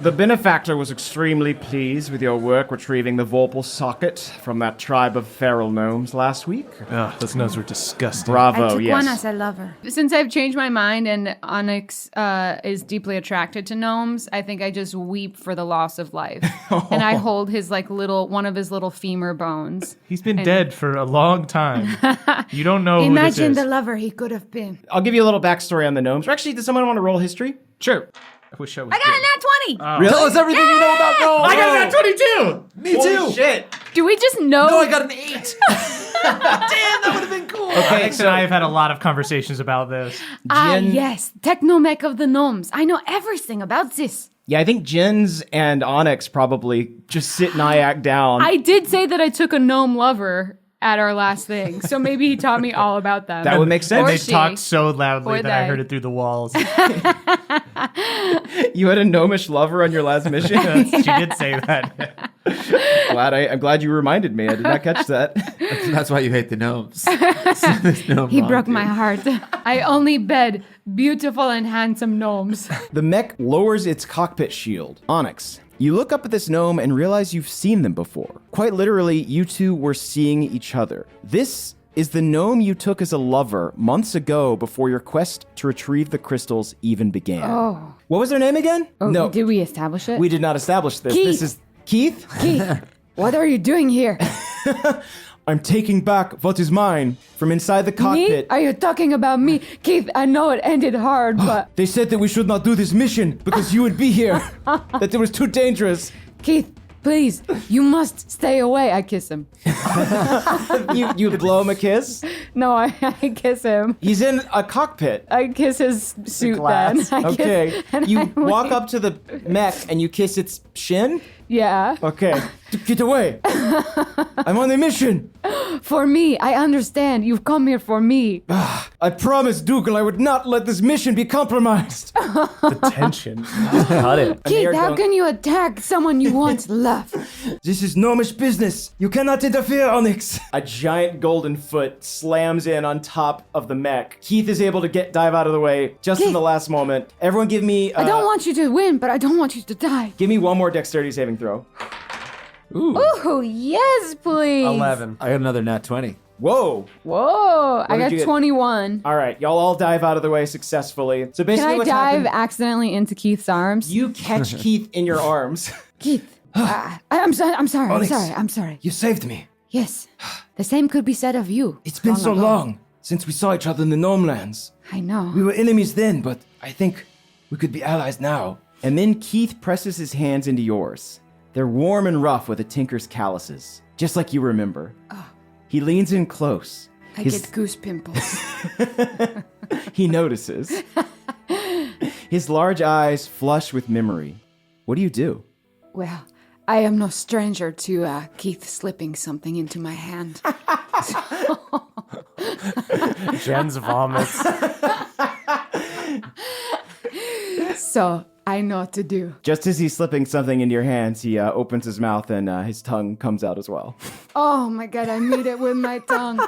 The benefactor was extremely pleased with your work retrieving the Vorpal socket from that tribe of feral gnomes last week. Ugh, those gnomes were disgusting. Bravo, I took yes. one as a lover. Since I've changed my mind and Onyx is deeply attracted to gnomes, I think I just weep for the loss of life. And I hold his one of his little femur bones. He's been dead for a long time. You don't know who Imagine this is. the lover he could have been. I'll give you a little backstory on the gnomes. Or actually, does someone want to roll history? Sure. I wish I was I got a nat 20! Really? Tell us everything you know about gnomes. I got that 22! Me Holy too. shit. Do we just know? No, I got an 8. Damn, that would have been cool. Okay, Onyx and I have had a lot of conversations about this. Yes. Technomech of the gnomes. I know everything about this. Yeah, I think Jens and Onyx probably just sit Nyack down. I did say that I took a gnome lover at our last thing, so maybe he taught me all about them. That would make sense. Or They she. talked so loudly Or that I they. heard it through the walls. You had a gnomish lover on your last mission? She did say that. I'm glad you reminded me. I did not catch that. That's why you hate the gnomes. He broke my heart. I only bed beautiful and handsome gnomes. The mech lowers its cockpit shield. Onyx, you look up at this gnome and realize you've seen them before. Quite literally, you two were seeing each other. This is the gnome you took as a lover months ago before your quest to retrieve the crystals even began. Oh. What was their name again? No, Did we establish it? we did not establish this. Keith. This is Keith? Keith, what are you doing here? I'm taking back what is mine from inside the Me? cockpit. Are you talking about me? Keith, I know it ended hard, but... They said that we should not do this mission because you would be here. That it was too dangerous. Keith, please, you must stay away. I kiss him. You blow him a kiss? No, I kiss him. He's in a cockpit. I kiss his suit glass. then. I kiss- Okay. and You I walk leave. up to the mech and you kiss its shin? Yeah. Okay. Get away. I'm on a mission. For me, I understand. You've come here for me. I promised Dougal I would not let this mission be compromised. The tension. Cut it. Keith, here, how don't- can you attack someone you once loved? This is gnomish business. You cannot interfere, Onyx. A giant golden foot slams in on top of the mech. Keith is able to dive out of the way just in Keith. the last moment. Everyone give me... I don't want you to win, but I don't want you to die. Give me one more dexterity saving throw. Ooh, yes, please. 11. I got another nat 20. Whoa. Whoa, I did got you get? 21. All right, y'all all dive out of the way successfully. So Can basically I what's dive happened... accidentally into Keith's arms? You catch Keith in your arms. Keith, I'm sorry. Onyx. I'm sorry. You saved me. Yes, the same could be said of you. It's been so ago. long since we saw each other in the Gnome Lands. I know. We were enemies then, but I think we could be allies now. And then Keith presses his hands into yours. They're warm and rough with a tinker's calluses, just like you remember. He leans in close. I get goose pimples. He notices. His large eyes flush with memory. What do you do? Well, I am no stranger to Keith slipping something into my hand. Jen's vomits. So I know what to do. Just as he's slipping something into your hands, he opens his mouth and his tongue comes out as well. Oh my god, I meet it with my tongue.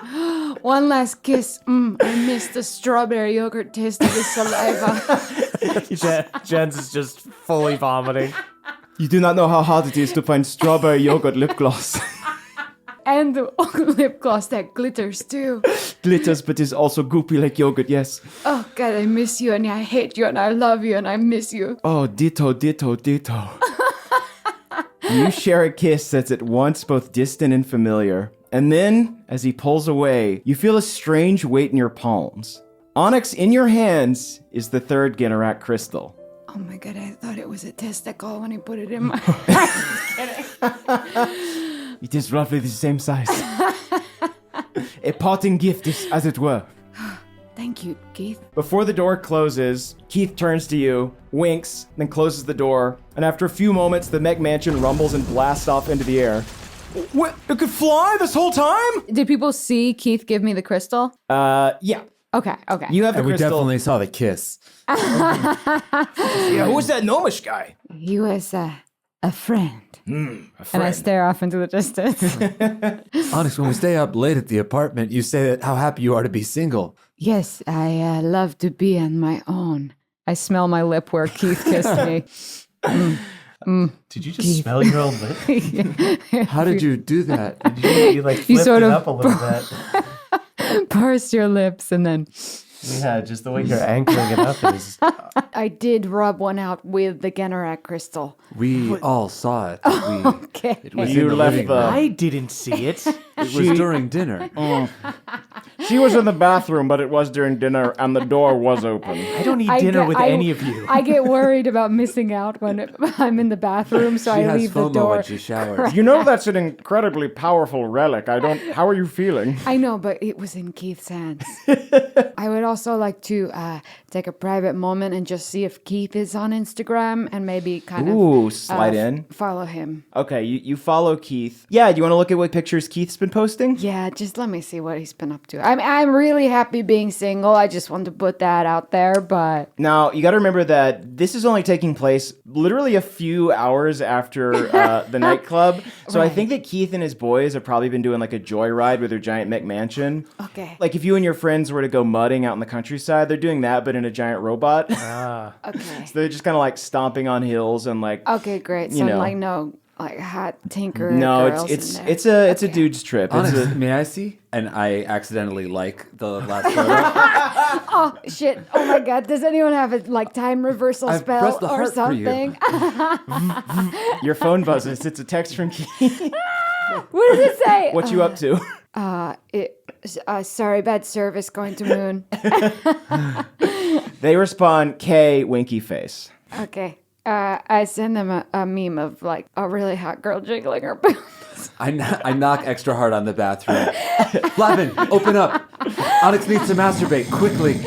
One last kiss. I miss the strawberry yogurt taste of his saliva. Jen's is just fully vomiting. You do not know how hard it is to find strawberry yogurt lip gloss. And the lip gloss that glitters too. Glitters, but is also goopy like yogurt, yes. Oh god, I miss you and I hate you and I love you and I miss you. Oh, ditto, ditto, ditto. You share a kiss that's at once both distant and familiar. And then, as he pulls away, you feel a strange weight in your palms. Onyx, in your hands, is the third Generac crystal. Oh my god, I thought it was a testicle when he put it in my... Just kidding. It is roughly the same size. A parting gift, as it were. Thank you, Keith. Before the door closes, Keith turns to you, winks, then closes the door, and after a few moments, the mech mansion rumbles and blasts off into the air. What? It could fly this whole time? Did people see Keith give me the crystal? Yeah. Okay. You have the And we crystal. definitely saw the kiss. Yeah, who was that gnomish guy? He was a friend. A And I friend. stare off into the distance. Onyx, when we stay up late at the apartment, you say that how happy you are to be single. Yes, I love to be on my own. I smell my lip where Keith kissed me. Did you just smell your own lip? How did you do that? You like flipped sort it of up a little bit. Pursed your lips and then Yeah, just the way you're anchoring it up is. I did rub one out with the Genorak crystal. We all saw it. Okay. It was You in the left living the- room. I didn't see it. It was during dinner. She was in the bathroom, but it was during dinner, and the door was open. I don't eat dinner with any of you. I get worried about missing out when I'm in the bathroom, so She I has leave the FOMO door. when she showers. You know that's an incredibly powerful relic. How are you feeling? I know, but it was in Keith's hands. I would also like to take a private moment and just see if Keith is on Instagram and maybe kind of slide in. follow him. Okay, you follow Keith. Yeah, do you want to look at what pictures Keith's been posting? Yeah, just let me see what he's been up to. I'm really happy being single. I just want to put that out there, but Now, you got to remember that this is only taking place literally a few hours after the nightclub. So I Right. think that Keith and his boys have probably been doing like a joyride with their giant McMansion. okay. Like if you and your friends were to go mudding out in the countryside, they're doing that, but in a giant robot. Okay. So they're just kind of like stomping on hills and like. Okay, great. So You know. like no like hot tinker. No, girls it's in there. it's a dude's trip. It's Honest, a, may I see? And I accidentally like the last photo. Oh shit! Oh my god! Does anyone have a like time reversal I've spell pressed the or heart for you. something? your phone buzzes. It's a text from Keith. What does it say? What you up to? Sorry, bad service. Going to moon. They respond, K, winky face. Okay. I send them a meme of like a really hot girl jiggling her boobs. I knock extra hard on the bathroom. Flavin, open up. Onyx needs to masturbate quickly.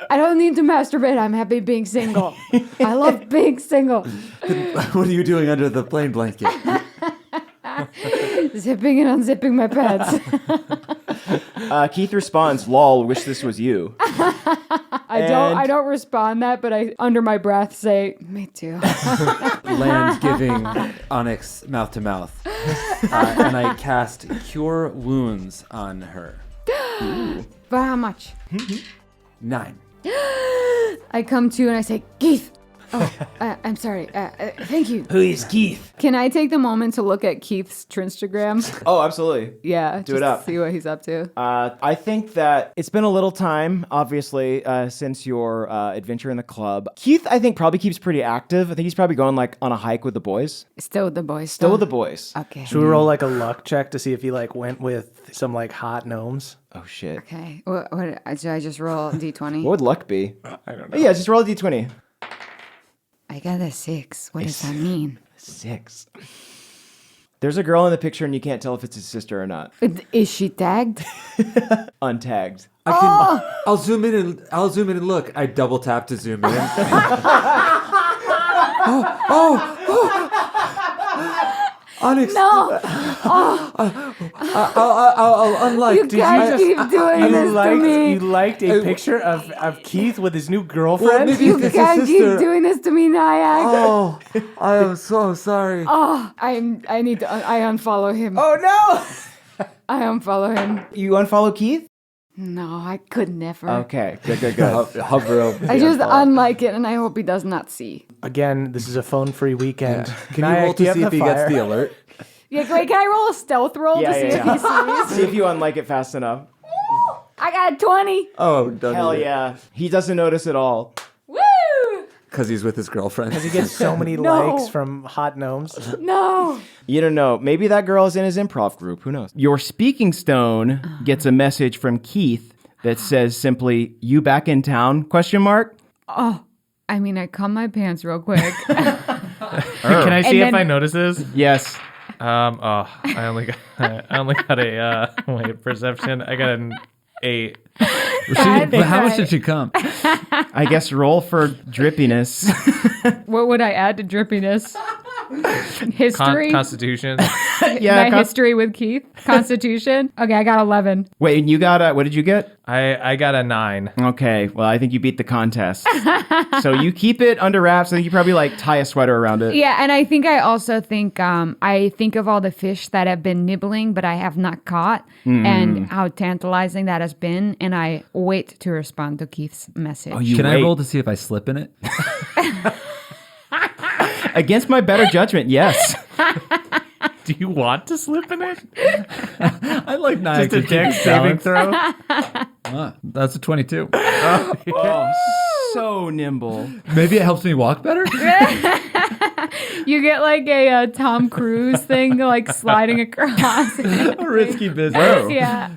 I don't need to masturbate. I'm happy being single. I love being single. What are you doing under the plane blanket? Zipping and unzipping my pants. Keith responds, lol, wish this was you. I don't respond that, but I under my breath say, me too. Land giving Onyx mouth to mouth. And I cast Cure Wounds on her. But how much? 9. I come to and I say, Keith. Oh, I'm sorry. Thank you. Who is Keith? Can I take the moment to look at Keith's Trinstagram? Oh, absolutely. Yeah. Do it up. See what he's up to. I think that it's been a little time, obviously, since your adventure in the club. Keith, I think, probably keeps pretty active. I think he's probably going like on a hike with the boys. Still with the boys. Still with the boys. Okay. Should we roll like a luck check to see if he like went with some like hot gnomes? Oh, shit. Okay. What should I just roll a d20? What would luck be? I don't know. Yeah, just roll a d20. I got a 6. What does that mean? 6. There's a girl in the picture and you can't tell if it's his sister or not. Is she tagged? Untagged. I'll zoom in and look. I double tap to zoom in. Onyx. No. I'll unlike. You guys keep doing this to me. You liked a picture of Keith with his new girlfriend? maybe You it's can't his keep sister. doing this to me, Nyack. Oh, I am so sorry. I need to. I unfollow him. Oh, no! I unfollow him. You unfollow Keith? No, I could never. Okay, good. Hover over. I just unlike it, and I hope he does not see. Again, this is a phone-free weekend. Can you roll to see if he gets the alert? Yeah, wait, can I roll a stealth roll to see if he sees? See if you unlike it fast enough. I got a 20. Oh, doesn't Hell it? yeah. He doesn't notice at all. Woo! Because he's with his girlfriend. He gets so many No. likes from hot gnomes. No. You don't know. Maybe that girl is in his improv group. Who knows? Your speaking stone gets a message from Keith that says simply, "You back in town?" ? Oh, I mean, I cum my pants real quick. Can I see And if then- I notice this? Yes. I only got a wait, perception. I got an 8. But How much did she come? I guess roll for drippiness. What would I add to drippiness? History. Constitution. My history with Keith. Constitution. Okay, I got 11. Wait, and you got what did you get? I got a 9. Okay, well, I think you beat the contest. So you keep it under wraps. I think you probably like tie a sweater around it. Yeah, and I think I also think I think of all the fish that have been nibbling, but I have not caught, and how tantalizing that has been, and I wait to respond to Keith's message. Oh, you Can wait. I roll to see if I slip in it? Against my better judgment, yes. Do you want to slip in it? I like Nyack. Just a dex saving throw? That's a 22. Oh, so nimble. Maybe it helps me walk better? You get like a Tom Cruise thing, like sliding across. A risky business. Yeah.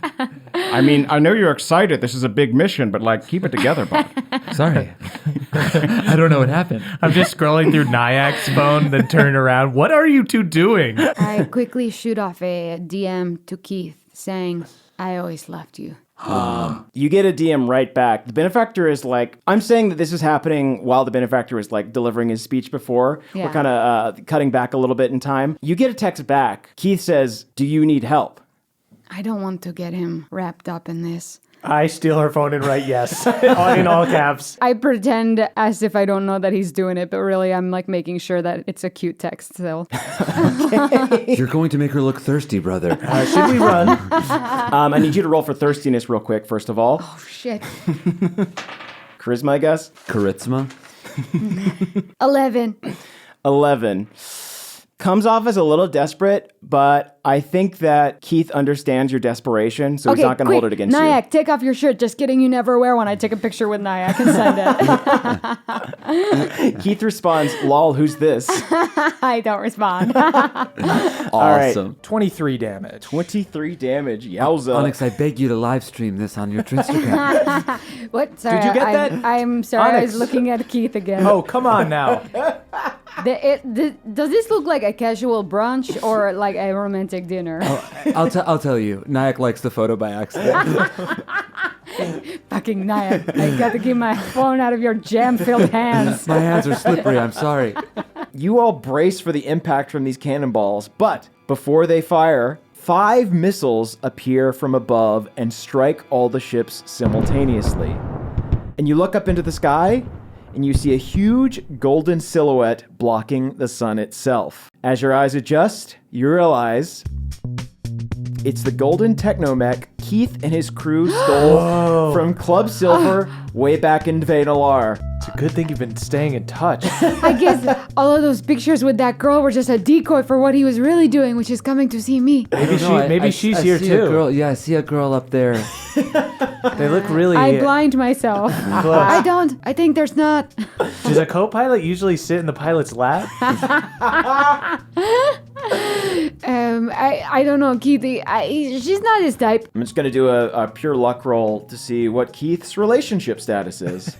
I mean, I know you're excited. This is a big mission, but like, keep it together, bud. Sorry. I don't know what happened. I'm just scrolling through Nyack's phone, then turn around. What are you two doing? I quickly shoot off a DM to Keith saying, I always loved you. You get a DM right back. The benefactor is like, I'm saying that this is happening while the benefactor is like delivering his speech before. Yeah. We're kind of cutting back a little bit in time. You get a text back. Keith says, do you need help? I don't want to get him wrapped up in this. I steal her phone and write yes in all caps. I pretend as if I don't know that he's doing it, but really I'm like making sure that it's a cute text still. You're going to make her look thirsty, brother. Should we run? I need you to roll for thirstiness real quick, first of all. Oh, shit. Charisma, I guess. Charisma? 11. 11. Comes off as a little desperate, but I think that Keith understands your desperation, so he's not going to hold it against Nyack, take off your shirt. Just kidding, you never wear one. I take a picture with Nyack and send it. you. Keith responds, lol, who's this? I don't respond. Awesome. 23 damage. 23 damage. Yowza. Onyx, I beg you to live stream this on your Instagram. What? Sorry, Did you get that? I'm sorry, I was Onyx. looking at Keith again. Oh, come on now. Does this look like a casual brunch or like a romantic dinner? I'll tell you. Nyack likes the photo by accident. Fucking Nyack. I got to keep my phone out of your jam-filled hands. My hands are slippery. I'm sorry. You all brace for the impact from these cannonballs, but before they fire, 5 missiles appear from above and strike all the ships simultaneously. And you look up into the sky, and you see a huge golden silhouette blocking the sun itself. As your eyes adjust, you realize it's the golden technomech Keith and his crew stole from Club Silver way back in Vainalar. It's a good thing you've been staying in touch. I guess all of those pictures with that girl were just a decoy for what he was really doing, which is coming to see me. Maybe she's here see too. A girl, I see a girl up there. They look really. I blind myself. I don't. I think there's not. Does a co-pilot usually sit in the pilot's lap? I don't know, Keith. She's not his type. I'm just going to do a pure luck roll to see what Keith's relationship status is.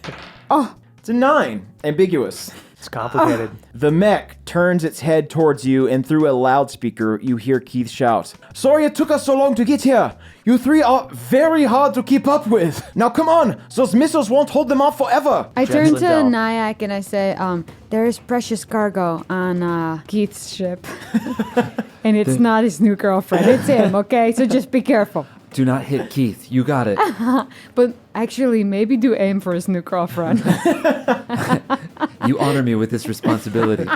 It's a 9. Ambiguous. It's complicated. The mech turns its head towards you, and through a loudspeaker, you hear Keith shout, "Sorry it took us so long to get here. You 3 are very hard to keep up with. Now come on, those missiles won't hold them off forever." I turn to Lindell. Nyack and I say, there is precious cargo on Keith's ship. And it's not his new girlfriend. It's him, okay? So just be careful. Do not hit Keith. You got it. But actually, maybe do aim for his new girlfriend. You honor me with this responsibility.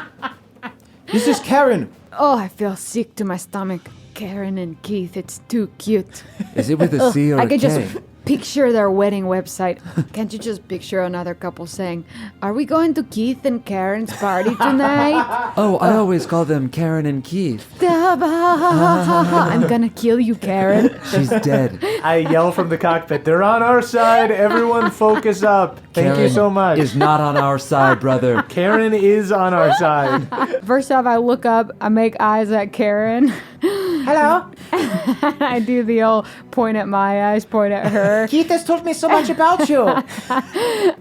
This is Karen. Oh, I feel sick to my stomach. Karen and Keith, it's too cute. Is it with a C or I a can K? just picture their wedding website. Can't you just picture another couple saying, "Are we going to Keith and Karen's party tonight?" Oh, I always call them Karen and Keith. I'm gonna kill you, Karen. She's dead. I yell from the cockpit, "They're on our side. Everyone focus up. Thank you Karen so much." is not on our side, brother. Karen is on our side. First off, I look up, I make eyes at Karen. Hello. I do the old point at my eyes, point at her. Keith has told me so much about you.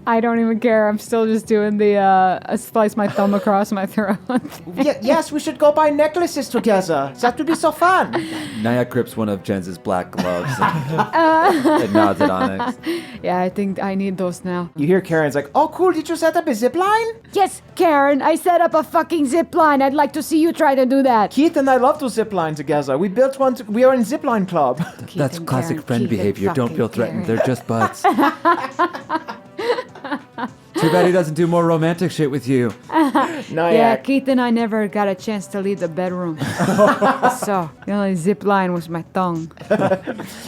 I don't even care. I'm still just doing the slice my thumb across my throat. Yes, we should go buy necklaces together. That would be so fun. Nyack grips one of Jens's black gloves and nods at Onyx. Yeah, I think I need those now. You hear Karen's like, "Oh, cool. Did you set up a zip line?" Yes, Karen, I set up a fucking zip line. I'd like to see you try to do that. Keith and I love to zip line together. We built one. We are in zip line club. That's and classic Karen, friend Keith and behavior. Don't fucking feel threatened. Karen. They're just buds. Too bad he doesn't do more romantic shit with you. Nyack. Keith and I never got a chance to leave the bedroom. So the only zip line was my tongue.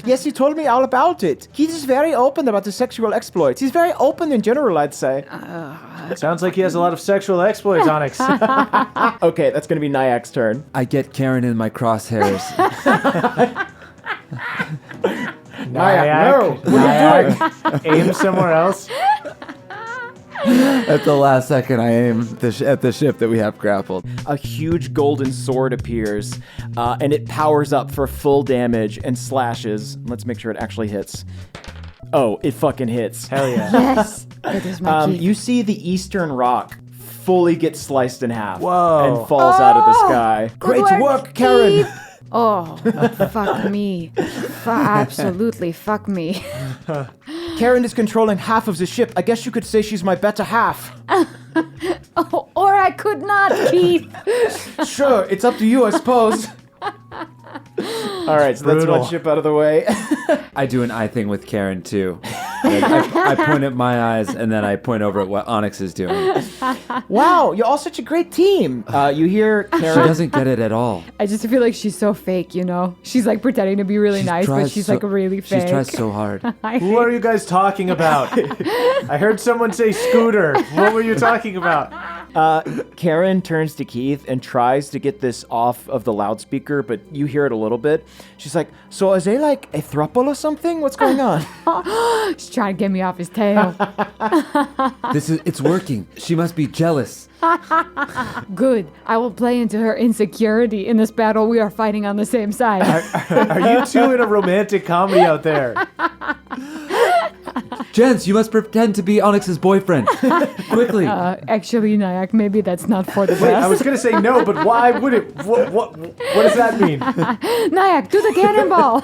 Yes, he told me all about it. He's very open about the sexual exploits. He's very open in general, I'd say. Sounds like he has a lot of sexual exploits, Onyx. Okay, that's going to be Nyack's turn. I get Karen in my crosshairs. Nyack, no. What are you doing? Aim somewhere else. At the last second, I aim at the ship that we have grappled. A huge golden sword appears, and it powers up for full damage and slashes. Let's make sure it actually hits. Oh, it fucking hits. Hell yeah. Yes. That is my Keith. You see the eastern rock fully get sliced in half Whoa. and falls out of the sky. Great work, Karen. Keith. Oh, fuck me. Absolutely fuck me. Karen is controlling half of the ship. I guess you could say she's my better half. Oh, or I could not, Keith. Sure, it's up to you, I suppose. All right, so that's Brutal. one ship out of the way. I do an eye thing with Karen too. I point at my eyes and then I point over at what Onyx is doing. Wow, you're all such a great team. You hear She Karen. doesn't get it at all. I just feel like she's so fake, you know? She's like pretending to be really nice, but she's like really fake. She tries so hard. Who are you guys talking about? I heard someone say Scooter. What were you talking about? Karen turns to Keith and tries to get this off of the loudspeaker, but you hear it a little bit. She's like, so is they like a throuple or something? What's going on? She's trying to get me off his tail. It's working. She must be jealous. Good. I will play into her insecurity in this battle. We are fighting on the same side. Are you two in a romantic comedy out there? Gents, you must pretend to be Onyx's boyfriend. Quickly. Actually, Nyack, maybe that's not for the Wait, I best. was going to say no, but why would it? What does that mean? Nyack, do the cannonball.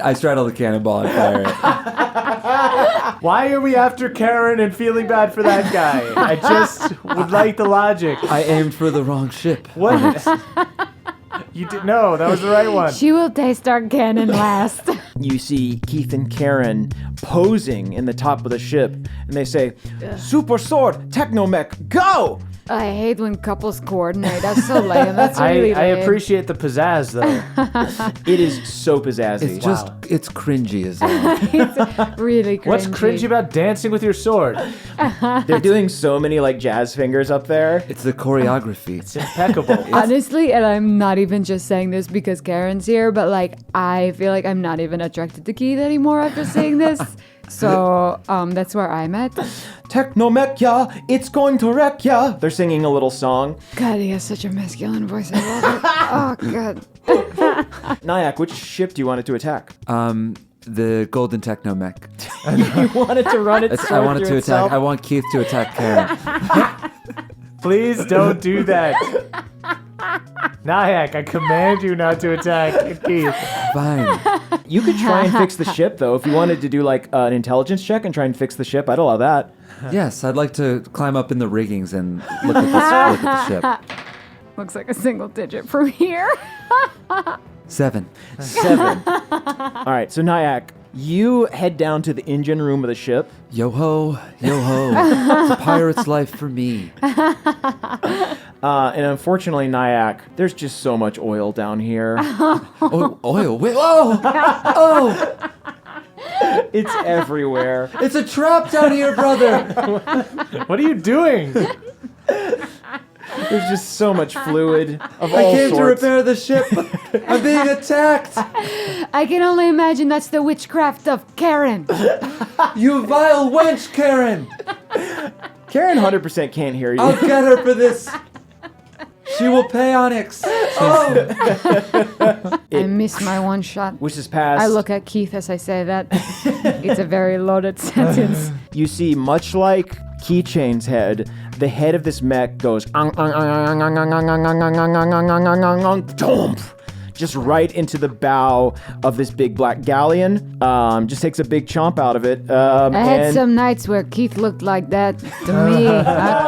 I straddle the cannonball and fire it. Why are we after Karen and feeling bad for that guy? I just would like the logic. I aimed for the wrong ship. What? You did no, that was the right one. She will taste our cannon last. You see Keith and Karen posing in the top of the ship, and they say, Super Sword, Technomech, go! I hate when couples coordinate. That's so lame. That's really I lame. appreciate the pizzazz though. It is so pizzazzy. It's just, it's cringy as hell. It's really cringy. What's cringy about dancing with your sword? They're doing so many like jazz fingers up there. It's the choreography. It's impeccable. Honestly, and I'm not even just saying this because Karen's here, but like I feel like I'm not even attracted to Keith anymore after seeing this. So that's where I'm at. Technomech, ya, it's going to wreck ya. They're singing a little song. God, he has such a masculine voice. I love it. Oh, God. Nyack, which ship do you want it to attack? The golden technomech. You wanted to run it I want it to attack. I want Keith to attack Karen. Please don't do that. Nyack, I command you not to attack Keith. Fine. You could try and fix the ship, though. If you wanted to do like an intelligence check and try and fix the ship, I'd allow that. Yes, I'd like to climb up in the riggings and look at the ship. Looks like a single digit from here. 7. 7. All right, so Nyack, you head down to the engine room of the ship. Yo ho, yo ho. It's a pirate's life for me. And unfortunately, Nyack, there's just so much oil down here. Oh, oil. Wait, oh! Oh! It's everywhere. It's a trap down here, brother! What are you doing? There's just so much fluid of I all came to sorts. repair the ship. I'm being attacked. I can only imagine that's the witchcraft of Karen. You vile wench, Karen. Karen 100% can't hear you. I'll get her for this. She will pay Onyx. Oh. I missed my one shot. Which is past. I look at Keith as I say that. It's a very loaded sentence. You see, much like Keychain's head, the head of this mech goes just right into the bow of this big black galleon. Just takes a big chomp out of it. I had and some nights where Keith looked like that to me.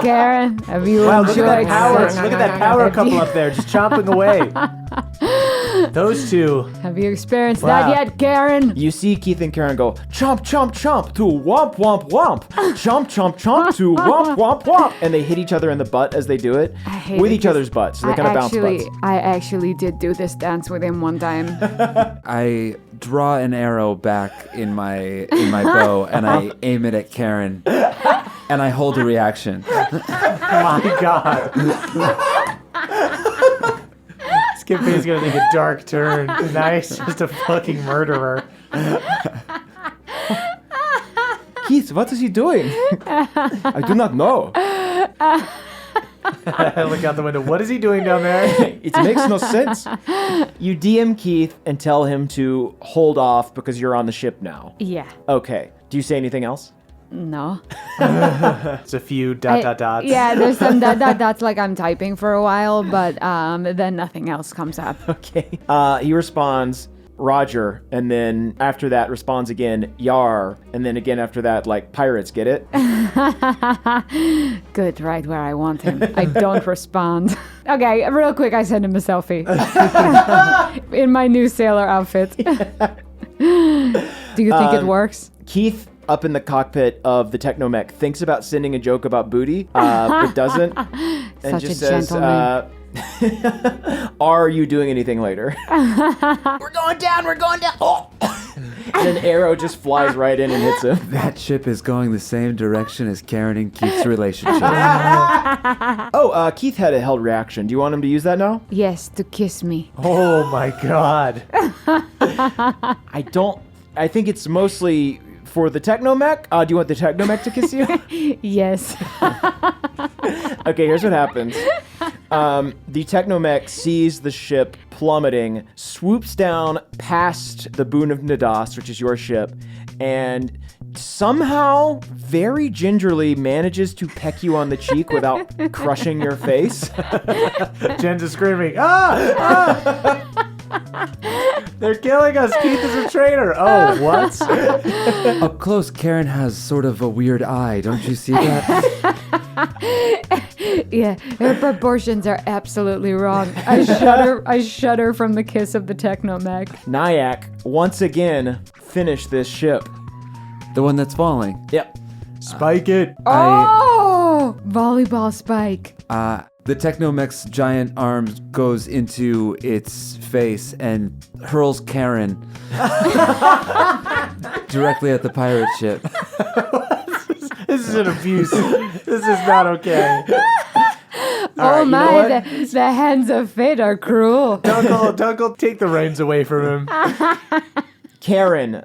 Karen, have you Wow, look at that enjoyed power! such- Look at that power couple up there, just chomping away. Those two. Have you experienced Wow. that yet, Karen? You see Keith and Karen go chomp, chomp, chomp to womp, womp, womp. Chomp, chomp, chomp to womp, womp, womp. And they hit each other in the butt as they do it. I hate with it each other's butts. So they kind of bounce butts. I actually did do this dance with him one time. I draw an arrow back in my bow and I aim it at Karen. And I hold a reaction. My God. Skippy's gonna take a dark turn. Nice, just a fucking murderer. Keith, what is he doing? I do not know. I look out the window. What is he doing down there? It makes no sense. You DM Keith and tell him to hold off because you're on the ship now. Yeah. Okay. Do you say anything else? No. It's a few dots. Yeah, there's some dots like I'm typing for a while, but then nothing else comes up. Okay. He responds, Roger, and then after that responds again, Yar, and then again after that, like pirates, get it? Good, right where I want him. I don't respond. Okay, real quick, I send him a selfie. In my new sailor outfit. Do you think it works? Keith, up in the cockpit of the technomech, thinks about sending a joke about booty, but doesn't. And Such just a says, gentleman. are you doing anything later? We're going down. Oh. And an arrow just flies right in and hits him. That ship is going the same direction as Karen and Keith's relationship. Keith had a held reaction. Do you want him to use that now? Yes, to kiss me. Oh my God. I think it's mostly for the technomech. Do you want the technomech to kiss you? Yes. Okay, here's what happens. The technomech sees the ship plummeting, swoops down past the Boon of Nadas, which is your ship, and somehow, very gingerly, manages to peck you on the cheek without crushing your face. Jen's is screaming, ah! They're killing us. Keith is a traitor. Oh, what? Up close, Karen has sort of a weird eye. Don't you see that? Yeah, her proportions are absolutely wrong. I shudder from the kiss of the technomech. Nyack, once again, finish this ship. The one that's falling. Yep. Spike it. Oh! Volleyball spike. The technomech's giant arm goes into its face and hurls Karen directly at the pirate ship. This is an abuse. This is not okay. Oh my, the hands of fate are cruel. Dunkel, take the reins away from him. Karen,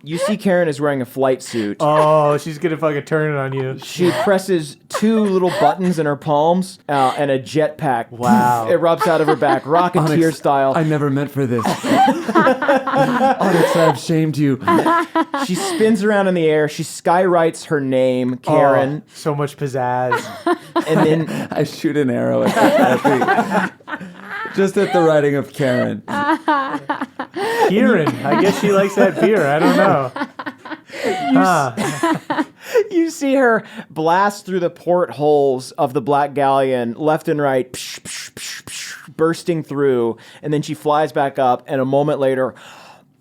you see Karen is wearing a flight suit. Oh, she's gonna fucking turn it on you. She presses two little buttons in her palms and a jetpack. Wow. Erupts out of her back, Rocketeer Onyx, style. I never meant for this. Onyx, I've shamed you. She spins around in the air. She skywrites her name, Karen. Oh, so much pizzazz. And then I shoot an arrow just at the writing of Karen. Kieran, I guess she likes that beer. I don't know. you see her blast through the portholes of the Black Galleon, left and right, psh, psh, psh, psh, bursting through. And then she flies back up, and a moment later,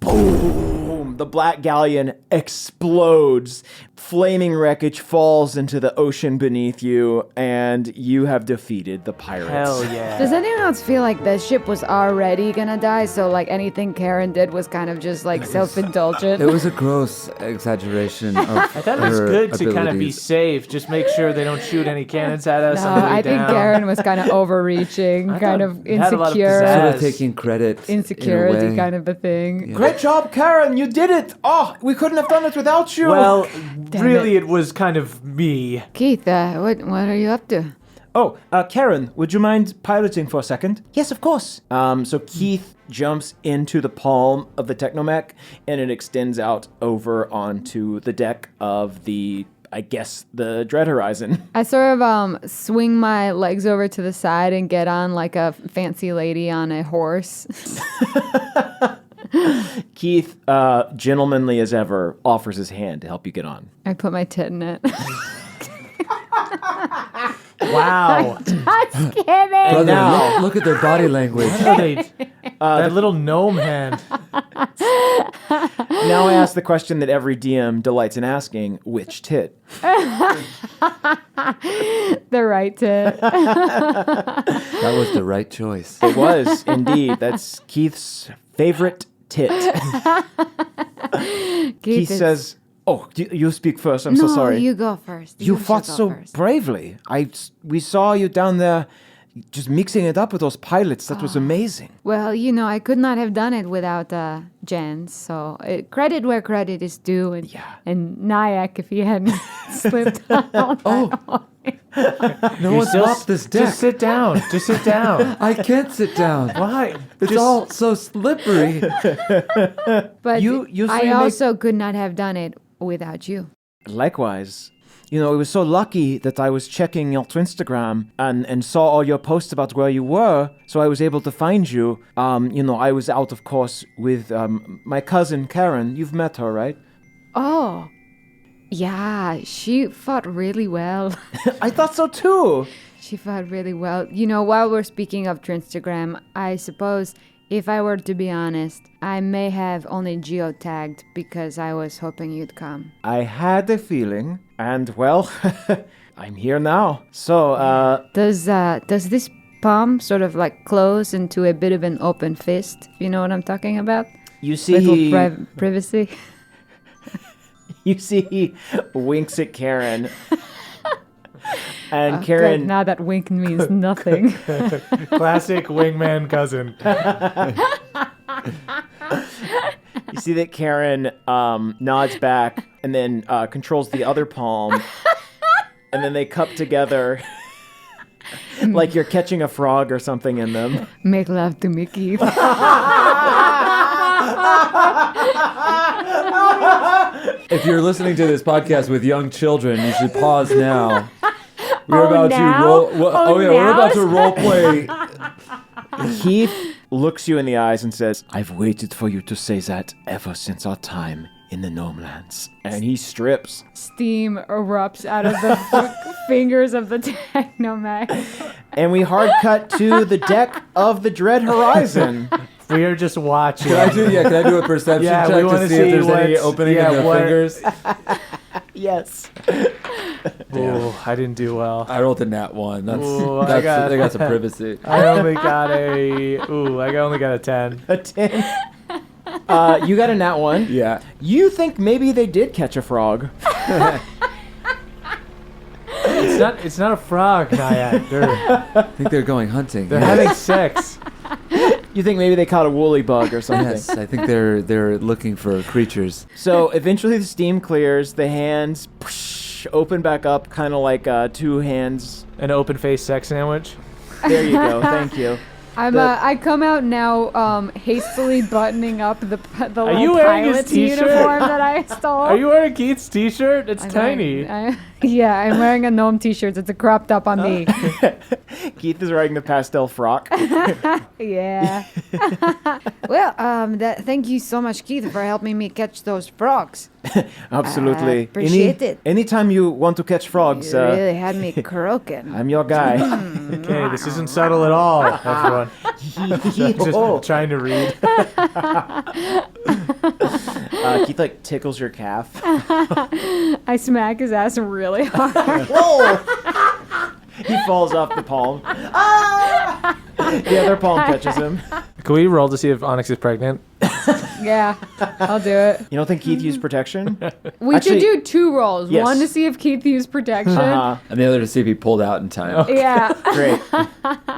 boom, the Black Galleon explodes. Flaming wreckage falls into the ocean beneath you, and you have defeated the pirates. Hell yeah. Does anyone else feel like the ship was already gonna die, so like anything Karen did was kind of just like self-indulgent? It was a gross exaggeration of I thought it was her good to kind of be abilities. safe. Just make sure they don't shoot any cannons at us. No, on the way I think down. Karen was kind of overreaching, I kind thought of it had a lot of insecure, pizzazz. Sort of taking credit. in a insecurity way. kind of a thing. Great job, Karen. You did it. Oh, we couldn't have done it without you. Well, Damn really, it was kind of me. Keith, what are you up to? Oh, Karen, would you mind piloting for a second? Yes, of course. So Keith jumps into the palm of the technomech, and it extends out over onto the deck of the, I guess, the Dread Horizon. I sort of swing my legs over to the side and get on like a fancy lady on a horse. Keith, gentlemanly as ever, offers his hand to help you get on. I put my tit in it. Wow. Just kidding. And Brother, now, look at their body language. How do they That little gnome hand. Now I ask the question that every DM delights in asking: which tit? The right tit. That was the right choice. It was indeed. That's Keith's favorite tit. Keith says, "Oh, you speak first. I'm so sorry. You go first. You should fought go so first. bravely. We saw you down there, just mixing it up with those pilots. That was amazing." Well, I could not have done it without Jens. So credit where credit is due, and Nyack if he hadn't slipped down. No one stopped this deck. Just sit down. Just sit down. I can't sit down. Why? It's all so slippery. But You I say also could not have done it without you. Likewise. It was so lucky that I was checking your Instagram and saw all your posts about where you were, so I was able to find you. I was out, of course, with my cousin Karen. You've met her, right? Oh, yeah, she fought really well. I thought so too. She fought really well. While we're speaking of Instagram, I suppose, if I were to be honest, I may have only geotagged because I was hoping you'd come. I had a feeling, and well, I'm here now. So, Does this palm sort of like close into a bit of an open fist? You know what I'm talking about? you see, Little privacy. you see, he winks at Karen, and Oh, Karen. God, now that wink means nothing. Classic wingman cousin. You see that Karen nods back and then controls the other palm, and then they cup together like you're catching a frog or something in them. Make love to me, Keith. If you're listening to this podcast with young children, you should pause now. We're Oh, about now? to role. Oh, yeah, we're about now? to role play. Keith looks you in the eyes and says, "I've waited for you to say that ever since our time in the Gnome Lands." And he strips. Steam erupts out of the fingers of the technomag. And we hard cut to the deck of the Dread Horizon. We are just watching. Can I do a perception Yeah, we check wanna to see if there's see any what's- opening yeah, in their what- fingers? Yes. Ooh, I didn't do well. I rolled a nat 1. Ooh, I They got some got- privacy. I only got a 10. A 10. You got a nat 1. Yeah. You think maybe they did catch a frog. It's not a frog, Nyack. I think they're going hunting. They're having sex. You think maybe they caught a woolly bug or something. Yes, I think they're looking for creatures. So eventually the steam clears, the hands open back up, kind of like two hands. An open-faced sex sandwich. There you go. Thank you. I come out now, hastily buttoning up the Are you little wearing his pilot's t-shirt? uniform that I stole. Are you wearing Keith's t-shirt? It's tiny. Yeah, I'm wearing a gnome t-shirt. It's a cropped up on me. Keith is wearing the pastel frock. Yeah. Well, thank you so much, Keith, for helping me catch those frogs. Absolutely. Appreciate it. Anytime you want to catch frogs, You really had me croaking. I'm your guy. Okay, this isn't subtle at all, everyone. Just trying to read. Keith like tickles your calf. I smack his ass really hard. He falls off the palm. The other palm catches him. Can we roll to see if Onyx is pregnant? Yeah, I'll do it. You don't think Keith used protection? We Actually- should do 2 rolls. Yes. One to see if Keith used protection. And the other to see if he pulled out in time. Yeah. Great.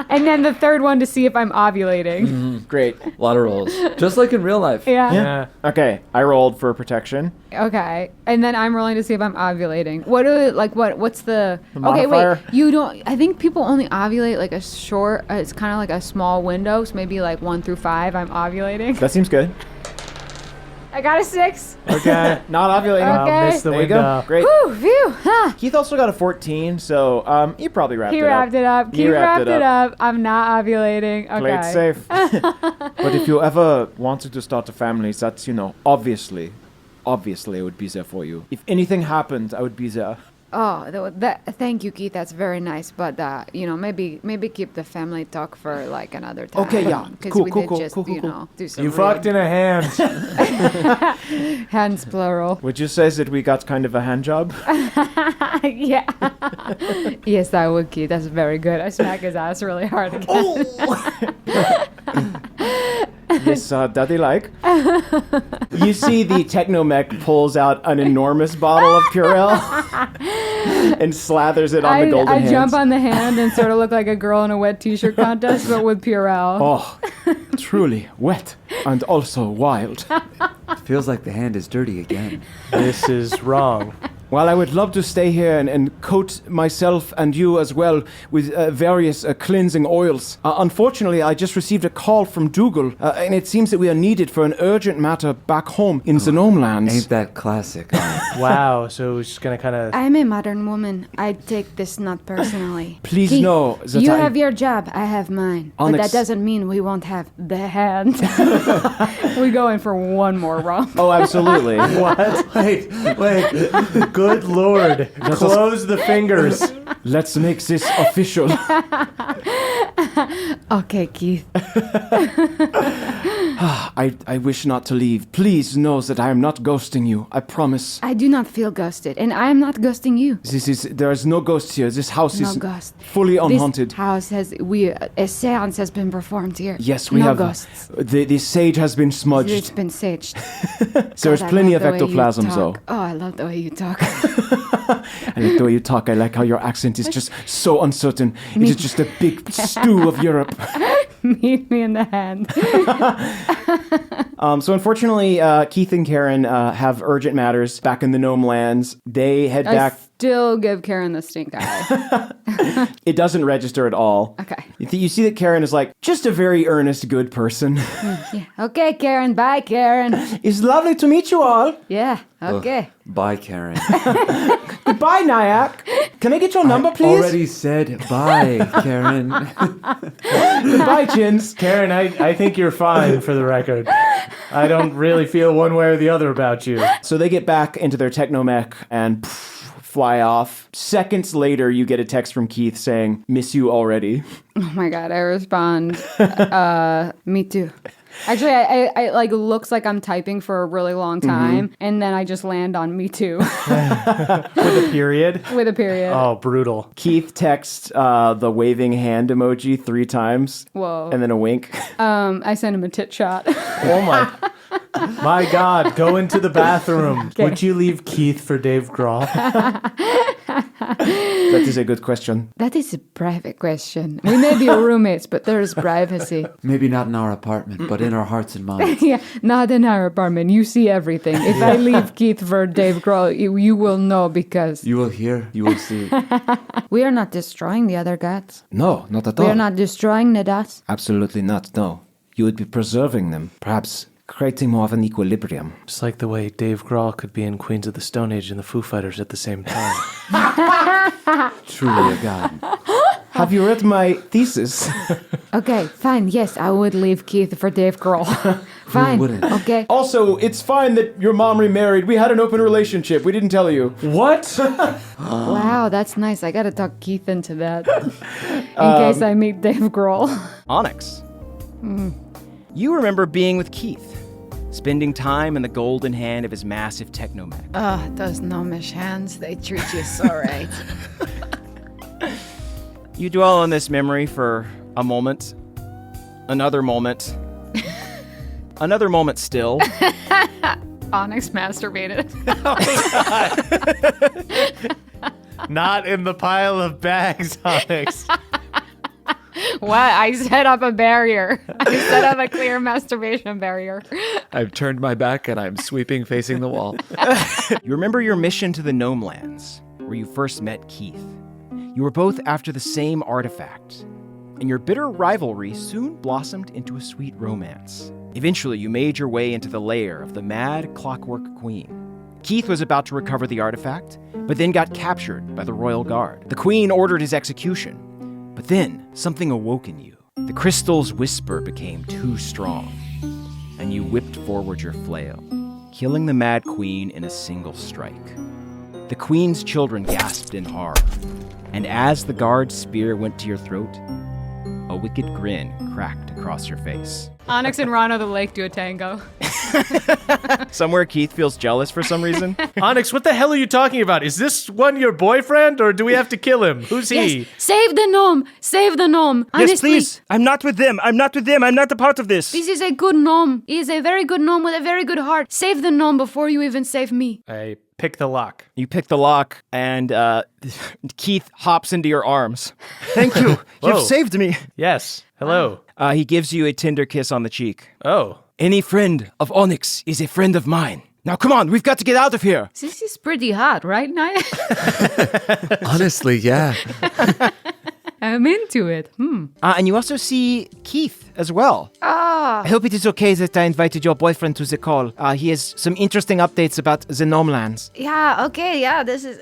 And then the third one to see if I'm ovulating. Great. A lot of rolls. Just like in real life. Yeah. Yeah. Okay, I rolled for protection. Okay. And then I'm rolling to see if I'm ovulating. What's the okay, modifier? wait. You don't I think people only ovulate like a short it's kind of like a small window, so maybe like 1 through 5 I'm ovulating. That seems good. I got a 6. Okay. Not ovulating. Okay. Missed the There you window. go. Great. Whew, phew. Huh. Keith also got a 14, so you probably wrapped He it up. wrapped it up. He Keith wrapped it up. I'm not ovulating. Okay. Play it safe. But if you ever wanted to start a family, that's, obviously I would be there for you. If anything happened, I would be there. Thank you, Keith. That's very nice. But maybe keep the family talk for like another time. Okay, yeah. Because Cool, we cool, did cool, just cool, cool, you know do some. You fucked in a hand. hands plural. Would you say that we got kind of a hand job? Yeah. Yes, I would, Keith. That's very good. I smack his ass really hard again. Yes, daddy like. You see the technomech pulls out an enormous bottle of Purell and slathers it on the golden hands. I jump on the hand and sort of look like a girl in a wet t-shirt contest, but with Purell. Oh, truly wet and also wild. Feels like the hand is dirty again. This is wrong. Well, I would love to stay here and coat myself and you as well with various cleansing oils. Unfortunately, I just received a call from Dougal, and it seems that we are needed for an urgent matter back home in the Gnome Lands. Ain't that classic? Wow, so it's just gonna kind of... I'm a modern woman. I take this not personally. Please Keith, know that you I... have your job, I have mine. Onyx. But that doesn't mean we won't have the hand. We go in for one more romp. Oh, absolutely. What? Wait. Good Lord. Close the fingers. Let's make this official. Okay, Keith. I wish not to leave. Please know that I am not ghosting you. I promise. I do not feel ghosted, and I am not ghosting you. There is no ghost here. This house No is ghost. fully unhaunted. This house a seance has been performed here. Yes, we no have. ghosts. The sage has been smudged. It's been saged. There's God, I plenty love of the way you ectoplasm, though. talk. Oh, I love the way you talk. I like the way you talk. I like how your accent is just so uncertain. It is just a big stew of Europe. Meet me in the hand. So unfortunately, Keith and Karen have urgent matters back in the Gnome Lands. They head I back. still give Karen the stink eye. It doesn't register at all. Okay. You see that Karen is like just a very earnest, good person. Yeah. Okay, Karen. Bye, Karen. It's lovely to meet you all. Yeah. Okay. Bye, Karen. Goodbye, Nyack. Can I get your number, please? Already said bye, Karen. Goodbye, Jins. Karen, I think you're fine, for the record. I don't really feel one way or the other about you. So they get back into their technomech and fly off. Seconds later, you get a text from Keith saying, "Miss you already." Oh my God. I respond. Me too. Actually, I like looks like I'm typing for a really long time, and then I just land on me too With a period? with a period. Oh, brutal. Keith texts the waving hand emoji 3 times. Whoa. And then a wink. I sent him a tit shot. Oh my God, go into the bathroom. Okay. Would you leave Keith for Dave Grohl? That is a good question. That is a private question. We may be roommates, but there is privacy. Maybe not in our apartment, but in our hearts and minds. Yeah, not in our apartment. You see everything. If I leave Keith for Dave Grohl, you will know because You will hear, you will see. we are not destroying the other gods. No, not at We all. are not destroying the dust. Absolutely not, no. You would be preserving them. Perhaps creating more of an equilibrium. Just like the way Dave Grohl could be in Queens of the Stone Age and the Foo Fighters at the same time. Truly a god. Have you read my thesis? Okay, fine. Yes, I would leave Keith for Dave Grohl. Fine. wouldn't? Okay. Also, it's fine that your mom remarried. We had an open relationship. We didn't tell you. What? Wow, that's nice. I gotta talk Keith into that in case I meet Dave Grohl. Onyx. You remember being with Keith, spending time in the golden hand of his massive technomech. Those gnomish hands, they treat you so right. You dwell on this memory for a moment, another moment, another moment still. Onyx masturbated. Not in the pile of bags, Onyx. What? I set up a barrier. I set up a clear masturbation barrier. I've turned my back and I'm sweeping facing the wall. You remember your mission to the Gnome Lands, where you first met Keith. You were both after the same artifact, and your bitter rivalry soon blossomed into a sweet romance. Eventually, you made your way into the lair of the mad Clockwork Queen. Keith was about to recover the artifact, but then got captured by the Royal Guard. The Queen ordered his execution, but then something awoke in you. The crystal's whisper became too strong, and you whipped forward your flail, killing the Mad Queen in a single strike. The queen's children gasped in horror. And as the guard's spear went to your throat, a wicked grin cracked across your face. Onyx and Ron of the lake do a tango. Somewhere Keith feels jealous for some reason. Onyx, what the hell are you talking about? Is this one your boyfriend, or do we have to kill him? Who's he? Yes, save the gnome. Save the gnome. Yes, Honestly, please. I'm not with them. I'm not a part of this. this is a good gnome. He is a very good gnome with a very good heart. Save the gnome before you even save me. I pick the lock. You pick the lock, and Keith hops into your arms. Thank you. Whoa. You've saved me. Yes. Hello. He gives you a tender kiss on the cheek. Oh. Any friend of Onyx is a friend of mine. Now, come on, we've got to get out of here. This is pretty hot, right, Naya? Honestly, yeah. I'm into it. And you also see Keith as well. I hope it is okay that I invited your boyfriend to the call. He has some interesting updates about the Gnome Lands. Yeah, okay, yeah, this is,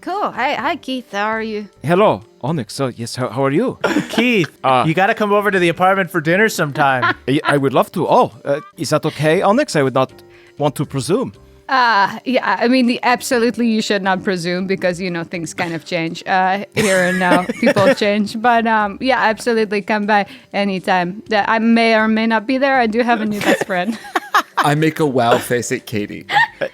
cool. Hi, Keith, how are you? Hello, Onyx. So, yes, how are you? Keith, you gotta come over to the apartment for dinner sometime. I would love to. Is that okay, Onyx? I would not want to presume. Yeah, I mean, absolutely you should not presume because, things kind of change here and now. People change. But yeah, absolutely come by anytime. I may or may not be there. I do have a new best friend. I make a wow face at Katie.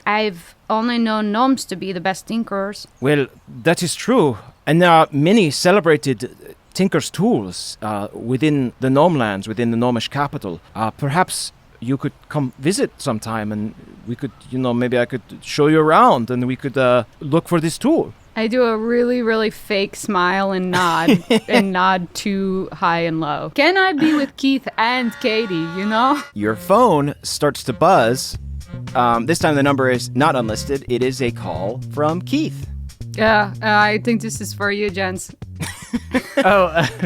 I've only known gnomes to be the best tinkerers. Well, that is true. And there are many celebrated tinker's tools within the Gnome Lands, within the Gnomish capital. Perhaps you could come visit sometime and we could, maybe I could show you around and we could look for this tool. I do a really, really fake smile and nod and nod too high and low. Can I be with Keith and Katie, Your phone starts to buzz. This time the number is not unlisted. It is a call from Keith. Yeah, I think this is for you, Jens.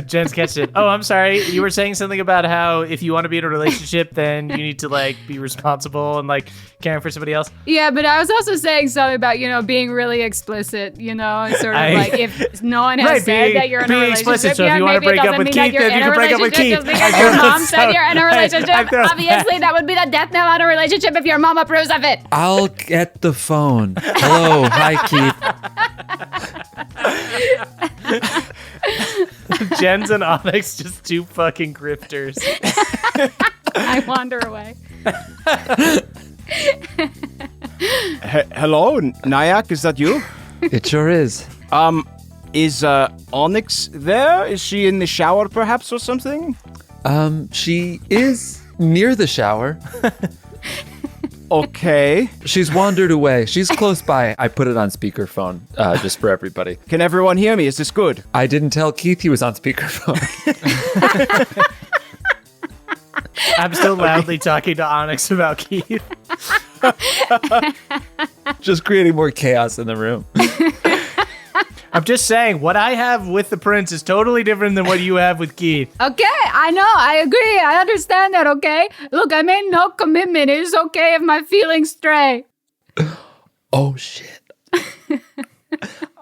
Jen's catched it. Oh, I'm sorry. You were saying something about how if you want to be in a relationship, then you need to be responsible and caring for somebody else. Yeah, but I was also saying something about, being really explicit, sort of if no one has said that you're in a being relationship, explicit, so if you want to break up with Keith, then you can break up with Keith. Just because your mom said you're in a relationship, obviously that would be the death knell on a relationship if your mom approves of it. I'll get the phone. Hello, hi Keith. Jens and Onyx, just two fucking grifters. I wander away. Hello, Nyack, is that you? It sure is. Is Onyx there? Is she in the shower perhaps or something? She is near the shower. Okay. She's wandered away. She's close by. I put it on speakerphone just for everybody. Can everyone hear me? Is this good? I didn't tell Keith he was on speakerphone. I'm still loudly talking to Onyx about Keith. Just creating more chaos in the room. I'm just saying, what I have with the prince is totally different than what you have with Keith. Okay, I know, I agree, I understand that, okay? Look, I made no commitment. It is okay if my feelings stray. Oh, shit.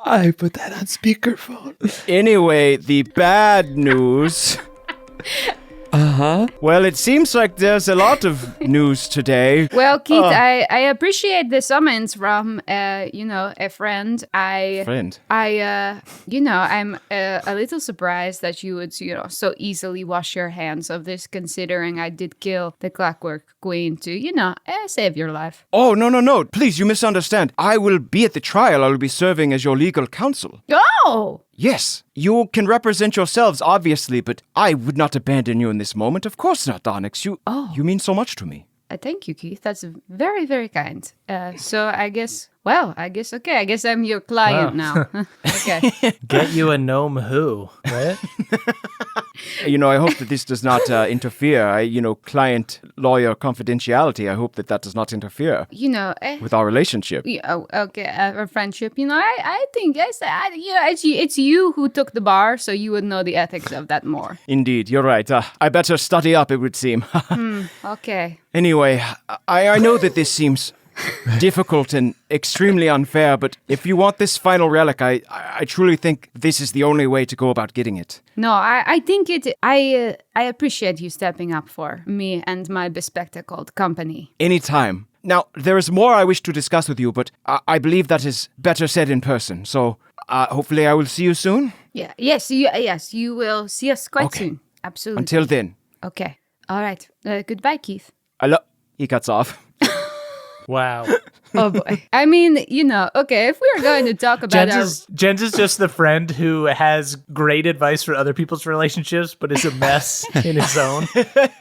I put that on speakerphone. Anyway, the bad news. Well, it seems like there's a lot of news today. Well, Keith, I appreciate the summons from, a friend. I'm a little surprised that you would, so easily wash your hands of this, considering I did kill the Clockwork Queen to, save your life. Oh, no. Please, you misunderstand. I will be at the trial. I will be serving as your legal counsel. Oh! Yes, you can represent yourselves, obviously, but I would not abandon you in this moment. Of course not, Onyx. You mean so much to me. Thank you, Keith. That's very, very kind. So I guess okay. I guess I'm your client now. Okay. Get you a gnome who, right? I hope that this does not interfere. Client lawyer confidentiality. I hope that does not interfere. With our relationship. Okay, our friendship. I think it's you who took the bar, so you would know the ethics of that more. Indeed, you're right. I better study up, it would seem. Okay. Anyway, I know that this seems difficult and extremely unfair, but if you want this final relic, I truly think this is the only way to go about getting it. No, I think I appreciate you stepping up for me and my bespectacled company. Anytime. Now, there is more I wish to discuss with you, but I believe that is better said in person. So, hopefully I will see you soon. Yeah. Yes, you will see us quite soon. Absolutely. Until then. Okay. All right. Goodbye, Keith. He cuts off. Wow. Oh boy. I mean, okay, if we are going to talk about Jens is just the friend who has great advice for other people's relationships, but is a mess in his own.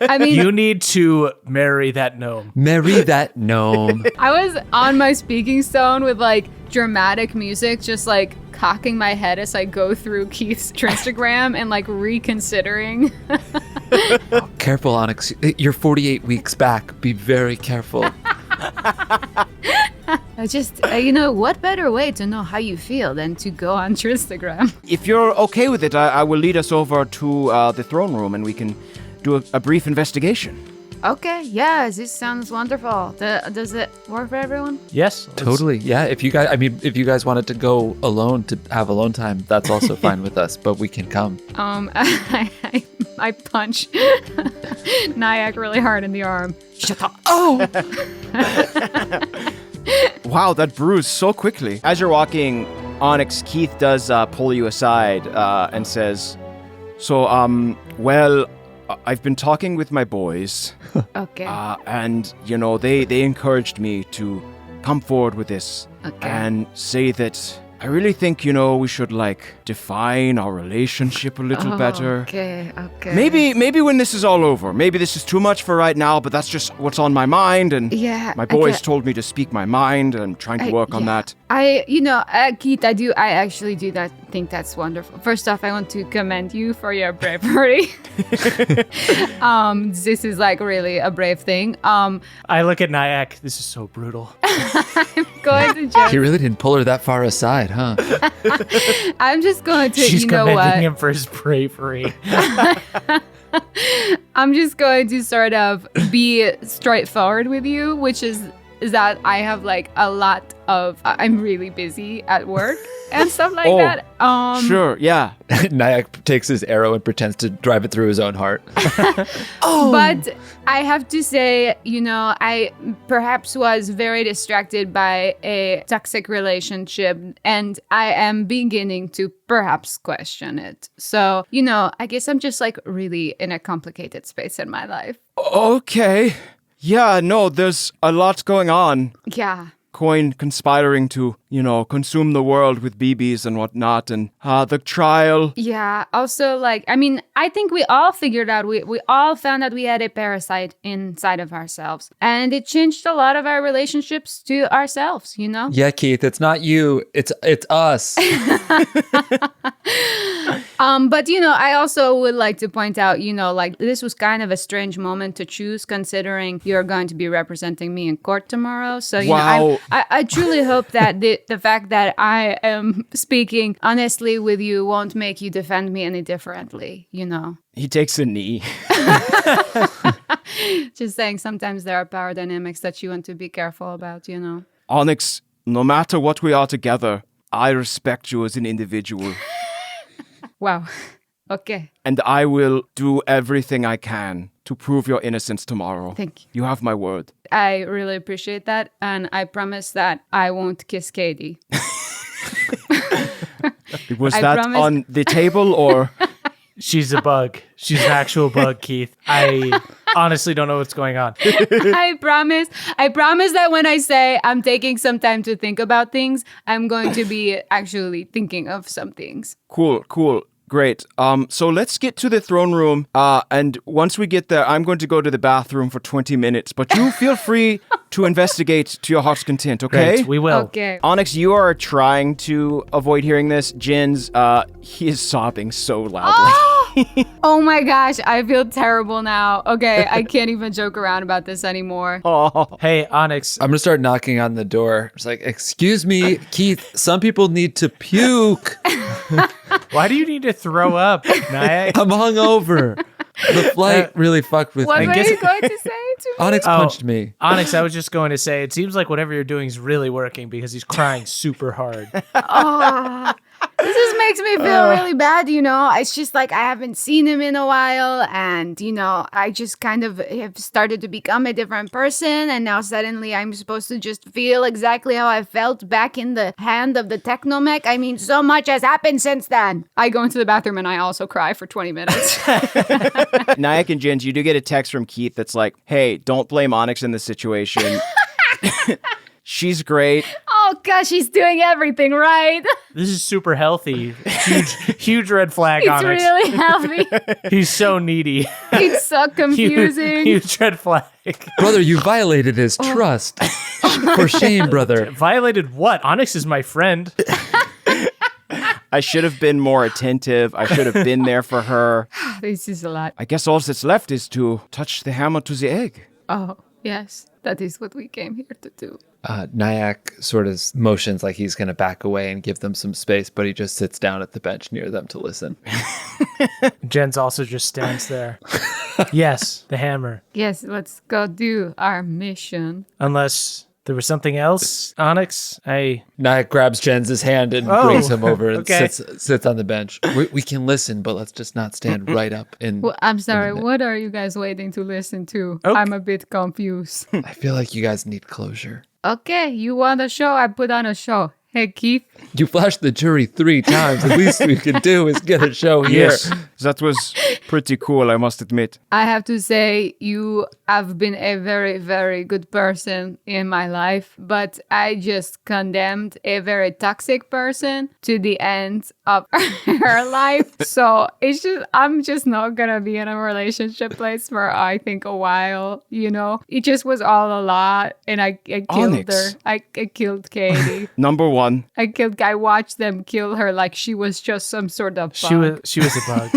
I mean, You need to marry that gnome. Marry that gnome. I was on my speaking stone with like dramatic music, just like cocking my head as I go through Keith's Instagram and like reconsidering. Careful, Onyx. You're 48 weeks back. Be very careful. What better way to know how you feel than to go on Instagram? If you're okay with it, I will lead us over to the throne room and we can do a brief investigation. Okay, yeah, this sounds wonderful. Does it work for everyone? Yes. Totally. Yeah. If you guys wanted to go alone to have alone time, that's also fine with us, but we can come. I punch Nyack really hard in the arm. Shut up. Oh! Wow, that bruised so quickly. As you're walking, Onyx, Keith does pull you aside and says, well, I've been talking with my boys. Okay. And, they encouraged me to come forward with this and say that I really think, we should, define our relationship a little better. Okay. Maybe when this is all over. Maybe this is too much for right now, but that's just what's on my mind. And my boys told me to speak my mind, and I'm trying to work on that. Keith, I actually do think that's wonderful. First off, I want to commend you for your bravery. This is really a brave thing. I look at Nyack. This is so brutal. I'm going to just... He really didn't pull her that far aside, huh? I'm just going to, She's commending him for his bravery. I'm just going to sort of be straightforward with you, which is that I have a lot of... I'm really busy at work and stuff like that. Sure, yeah. Nyack takes his arrow and pretends to drive it through his own heart. But I have to say, I perhaps was very distracted by a toxic relationship, and I am beginning to perhaps question it. So, I guess I'm just really in a complicated space in my life. Okay. Yeah, no, there's a lot going on. Yeah. Coin conspiring to, consume the world with BBs and whatnot, and the trial. Yeah, also, I think we all figured out, we all found that we had a parasite inside of ourselves, and it changed a lot of our relationships to ourselves, Yeah, Keith, it's not you, it's us. But, I also would like to point out, this was kind of a strange moment to choose, considering you're going to be representing me in court tomorrow. So, Wow. I truly hope that the fact that I am speaking honestly with you won't make you defend me any differently, He takes a knee. Just saying, sometimes there are power dynamics that you want to be careful about, Onyx, no matter what we are together, I respect you as an individual. Wow. Okay. And I will do everything I can to prove your innocence tomorrow. Thank you. You have my word. I really appreciate that, and I promise that I won't kiss Katie. Was I that promise- on the table or... She's a bug. She's an actual bug, Keith. I honestly don't know what's going on. I promise that when I say I'm taking some time to think about things, I'm going to be actually thinking of some things. Cool. Great. So let's get to the throne room. And once we get there, I'm going to go to the bathroom for 20 minutes. But you feel free to investigate to your heart's content, okay? Great, we will. Okay. Onyx, you are trying to avoid hearing this. Jins, he is sobbing so loudly. Oh my gosh, I feel terrible now. Okay, I can't even joke around about this anymore. Hey, Onyx. I'm gonna start knocking on the door. It's excuse me, Keith, some people need to puke. Why do you need to throw up, Nyack? I'm hungover. The flight really fucked with What me. were you going to say to me? Onyx punched me. Onyx, I was just going to say, it seems like whatever you're doing is really working because he's crying super hard. This just makes me feel really bad, you know. It's just like I haven't seen him in a while, and you know, I just kind of have started to become a different person, and now suddenly I'm supposed to just feel exactly how I felt back in the hand of the technomech. I mean, so much has happened since then. I go into the bathroom and I also cry for 20 minutes. Nyack and Jins, you do get a text from Keith that's like, hey, don't blame Onyx in this situation. She's great. Oh gosh, he's doing everything right. This is super healthy. Huge red flag, It's Onyx. really healthy. He's so needy. It's so confusing. Huge red flag. Brother, you violated his trust. For shame, brother. Violated what? Onyx is my friend. I should have been more attentive. I should have been there for her. This is a lot. I guess all that's left is to touch the hammer to the egg. Oh, yes. That is what we came here to do. Nyack sort of motions like he's going to back away and give them some space, but he just sits down at the bench near them to listen. Jens also just stands there. Yes, the hammer. Yes, let's go do our mission. Unless there was something else, Onyx. Nyack grabs Jens' hand and brings him over and sits on the bench. We can listen, but let's just not stand right up. Well, I'm sorry, what are you guys waiting to listen to? Okay. I'm a bit confused. I feel like you guys need closure. Okay, you want a show? I put on a show. Hey, Keith. You flashed the jury 3 times. The least we can do is get a show here. Yes, that was pretty cool, I must admit. I have to say, you have been a very, very good person in my life, but I just condemned a very toxic person to the end of her life. So I'm just not gonna be in a relationship place for, I think, a while, you know? It just was all a lot, and I killed Onyx. her. I killed Katie. Number 1. I watched them kill her like she was just some sort of bug. She was a bug.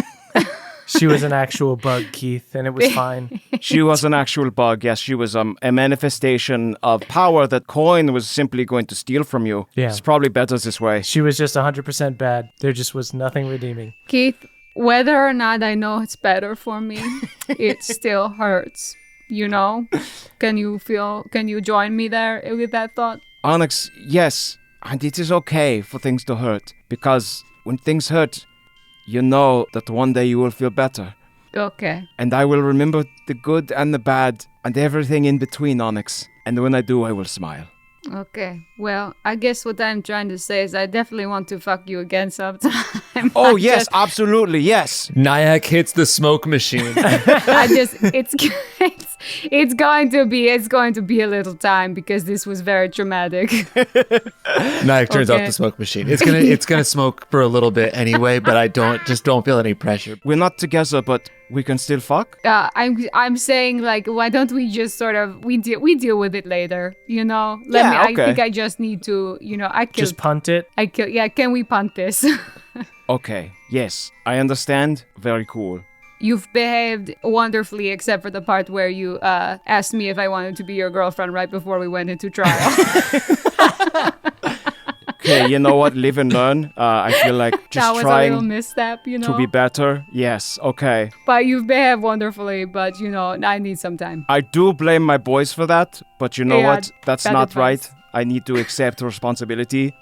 She was an actual bug, Keith, and it was fine. She was an actual bug. Yes, she was a manifestation of power that Coin was simply going to steal from you. Yeah. It's probably better this way. She was just 100% bad. There just was nothing redeeming. Keith, whether or not I know it's better for me, it still hurts. You know? Can you join me there with that thought? Onyx, yes, and it is okay for things to hurt, because when things hurt, you know that one day you will feel better. Okay. And I will remember the good and the bad and everything in between, Onyx. And when I do, I will smile. Okay. Well, I guess what I'm trying to say is I definitely want to fuck you again sometime. Oh, yes, absolutely, yes. Nyack hits the smoke machine. It's going to be a little time because this was very traumatic. Nyack turns off Okay. the smoke machine. It's gonna smoke for a little bit anyway, but I don't feel any pressure. We're not together, but we can still fuck? I'm saying, like, why don't we just sort of we deal with it later, you know? Yeah, I okay. think I just need to, you know, Just punt it. yeah, can we punt this? Okay, yes, I understand. Very cool. You've behaved wonderfully, except for the part where you asked me if I wanted to be your girlfriend right before we went into trial. Okay, you know what? Live and learn. I feel like That just was a little trying misstep, you know? to be better. Yes, okay. But you've behaved wonderfully, but, you know, I need some time. I do blame my boys for that, but you know Yeah, what? That's bad not advice. right. I need to accept responsibility.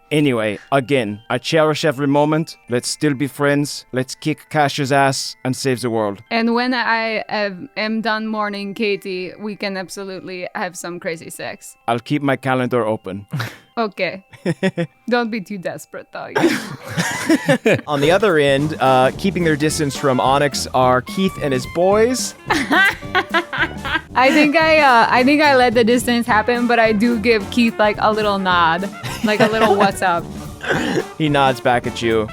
Anyway, again, I cherish every moment. Let's still be friends. Let's kick Cash's ass and save the world. And when I am done mourning Katie, we can absolutely have some crazy sex. I'll keep my calendar open. Okay. Don't be too desperate, though. You know? On the other end, keeping their distance from Onyx are Keith and his boys. I think I let the distance happen, but I do give Keith like a little nod, like a little what's up. He nods back at you.